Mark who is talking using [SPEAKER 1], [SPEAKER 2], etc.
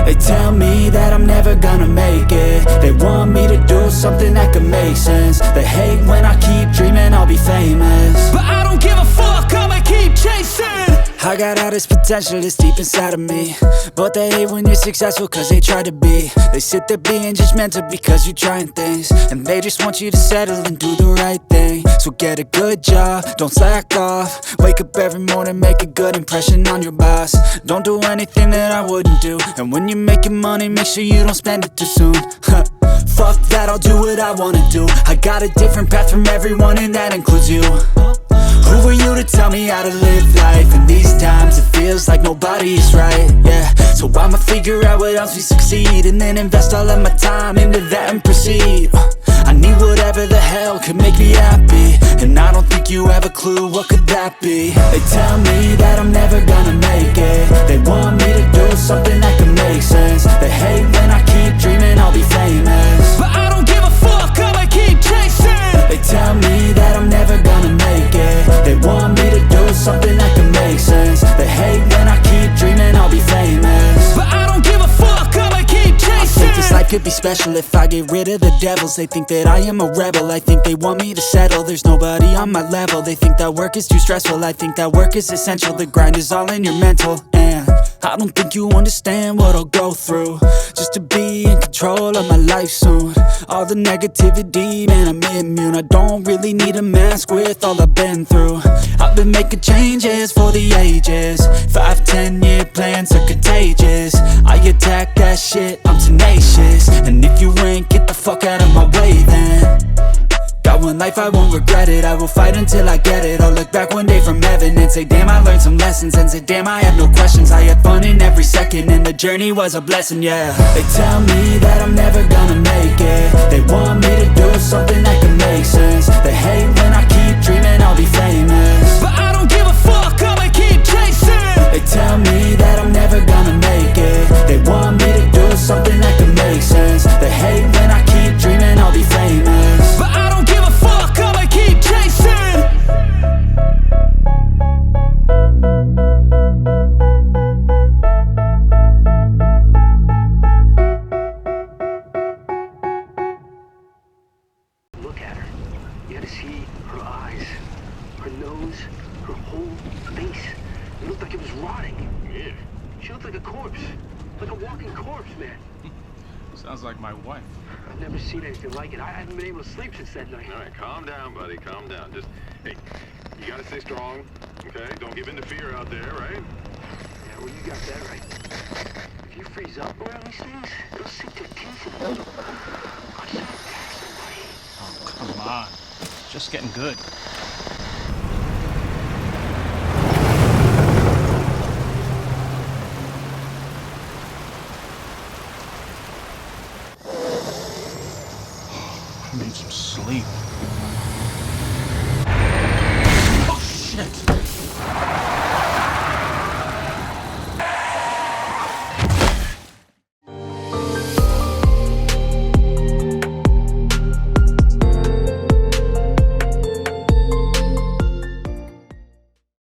[SPEAKER 1] They tell me that I'm never gonna make it. They want me to do something that could make sense. They hate when I keep dreaming I'll be famous, but I don't give a fuck, I'ma keep chasing. I got all this potential that's deep inside of me, but they hate when you're successful cause they try to be. They sit there being judgmental because you're trying things, and they just want you to settle and do the right thing. So get a good job, don't slack off. Wake up every morning, make a good impression on your boss. Don't do anything that I wouldn't do, and when you're making money, make sure you don't spend it too soon. Fuck that, I'll do what I wanna do. I got a different path from everyone, and that includes you. Who are you to tell me how to live life? In these times it feels like nobody's right, yeah. So I'ma figure out what else we succeed, and then invest all of my time into that and proceed. I need whatever the hell could make me happy, and I don't think you have a clue what could that be. They tell me that I'm never gonna make it. They want me to do something that could make sense. They hate when I keep dreaming I'll be famous, but I don't give a fuck, I'ma keep chasing. They tell me that I'm never gonna make it. They want me to do something that can make sense. They hate when I keep dreaming I'll be famous, but I don't give a fuck, I'ma keep chasing. I think this life could be special if I get rid of the devils. They think that I am a rebel, I think they want me to settle. There's nobody on my level, they think that work is too stressful. I think that work is essential, the grind is all in your mental. And I don't think you understand what I'll go through just to be in control of my life soon. All the negativity, man, I'm immune. I don't really need a mask with all I've been through. I've been making changes for the ages. 5-10 year plans are contagious. I attack that shit, I'm tenacious. And if you ain't, get the fuck out of my way then. Got one life, I won't regret it. I will fight until I get it. I'll look back one day from heaven and say damn, I learned some lessons. And say damn, I have no questions. I had fun in every second, and the journey was a blessing, yeah. They tell me that I'm never gonna make it. They want me to do something that can make sense. They hate when I keep dreaming I'll be famous, but I don't give a fuck, I'ma keep chasing. They tell me that I'm never gonna make it. They want me to do something that can make sense. They hate when I keep dreaming I'll be famous, but I don't give a fuck, I'ma keep chasing.
[SPEAKER 2] Look at her. You had to see her eyes, her nose, her whole face. It looked like it was rotting. Yeah. She looked like a corpse. Like a walking corpse, man.
[SPEAKER 3] Sounds like my wife.
[SPEAKER 2] I've never seen anything like it. I haven't been able to sleep since that night.
[SPEAKER 4] All right, calm down, buddy, calm down. Just, hey, you gotta stay strong. Okay, don't give in to fear out there, right?
[SPEAKER 2] Yeah, well, you got that right. If you freeze up around these things, they'll sink their teeth in you. I should attack somebody.
[SPEAKER 3] Oh, come on. Just getting good. I need some sleep.